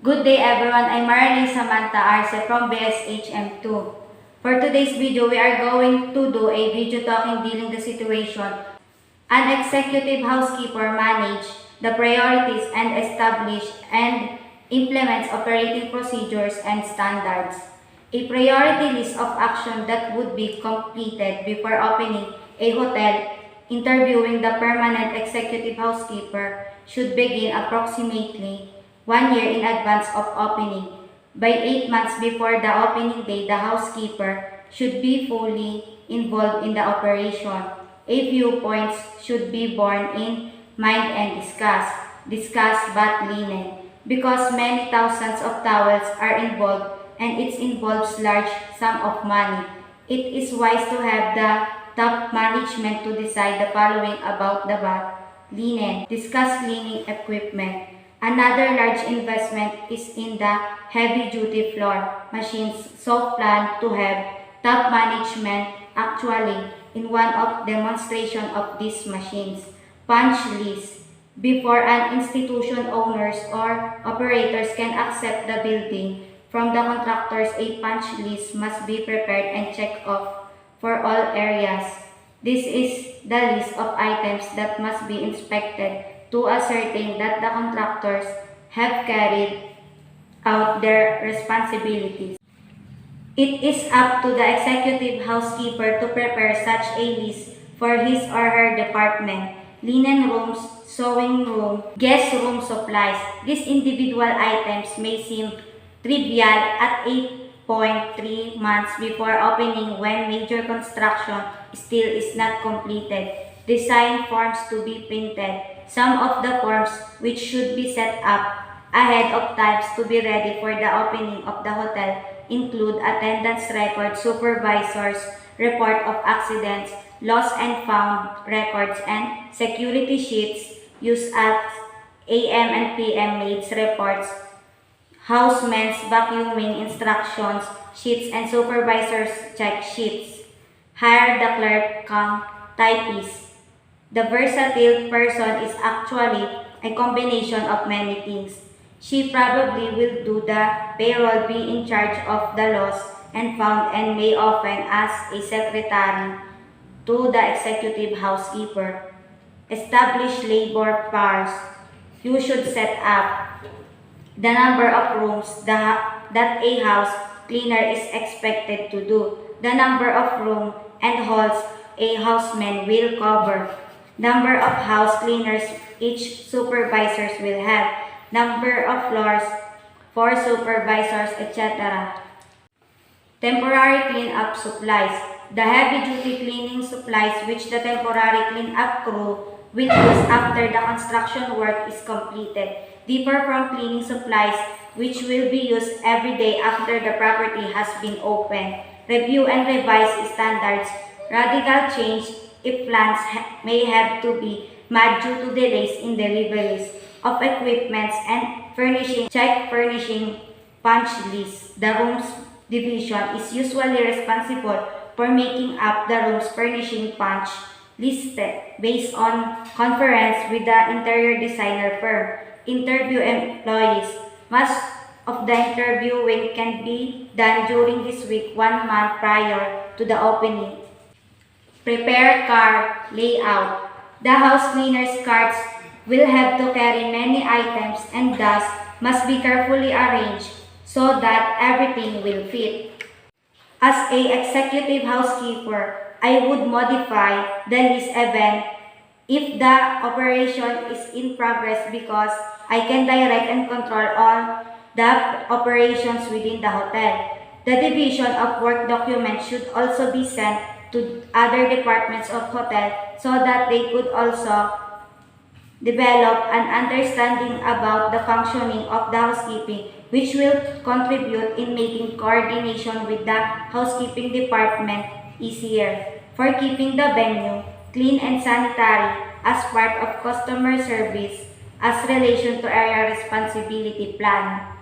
Good day everyone, I'm Marley Samantha Arce from BSHM2. For today's video, we are going to do a video talking dealing the situation. An executive housekeeper manage the priorities and establish and implements operating procedures and standards. A priority list of action that would be completed before opening a hotel. Interviewing the permanent executive housekeeper should begin approximately 1 year in advance of opening. By 8 months before the opening day, the housekeeper should be fully involved in the operation. A few points should be borne in mind and discussed. Discuss bath linen. Because many thousands of towels are involved and it involves large sum of money, it is wise to have the top management to decide the following about the bath linen. Discuss cleaning equipment. Another large investment is in the heavy-duty floor machines, so plan to have top management actually in one of demonstration of these machines. Punch list. Before an institution owners or operators can accept the building from the contractors, a punch list must be prepared and checked off for all areas. This is the list of items that must be inspected to ascertain that the contractors have carried out their responsibilities. It is up to the executive housekeeper to prepare such a list for his or her department. Linen rooms, sewing room, guest room supplies. These individual items may seem trivial at 8.3 months before opening when major construction still is not completed. Design forms to be printed. Some of the forms which should be set up ahead of times to be ready for the opening of the hotel include attendance record, supervisor's report of accidents, lost and found records, and security sheets used as AM and PM maids reports, housemen's vacuuming instructions sheets, and supervisor's check sheets. Hire the clerk cum typist. The versatile person is actually a combination of many things. She probably will do the payroll, be in charge of the lost and found, and may often as a secretary to the executive housekeeper. Establish labor pairs. You should set up the number of rooms that a house cleaner is expected to do, the number of rooms and halls a houseman will cover, number of house cleaners each supervisors will have, number of floors for supervisors, etc. Temporary cleanup supplies. The heavy-duty cleaning supplies which the temporary cleanup crew will use after the construction work is completed differ from cleaning supplies which will be used every day after the property has been opened. Review and revise standards. Radical change if plans may have to be made due to delays in deliveries of equipments and furnishing. Check furnishing punch list. The rooms division is usually responsible for making up the rooms furnishing punch listed based on conference with the interior designer firm. Interview employees. Most of the interviewing can be done during this week 1 month prior to the opening. Prepare car layout. The house cleaner's carts will have to carry many items and thus must be carefully arranged so that everything will fit. As a executive housekeeper, I would modify the list event if the operation is in progress because I can direct and control all the operations within the hotel. The division of work documents should also be sent to other departments of hotel so that they could also develop an understanding about the functioning of the housekeeping, which will contribute in making coordination with the housekeeping department easier. For keeping the venue clean and sanitary as part of customer service as relation to area responsibility plan.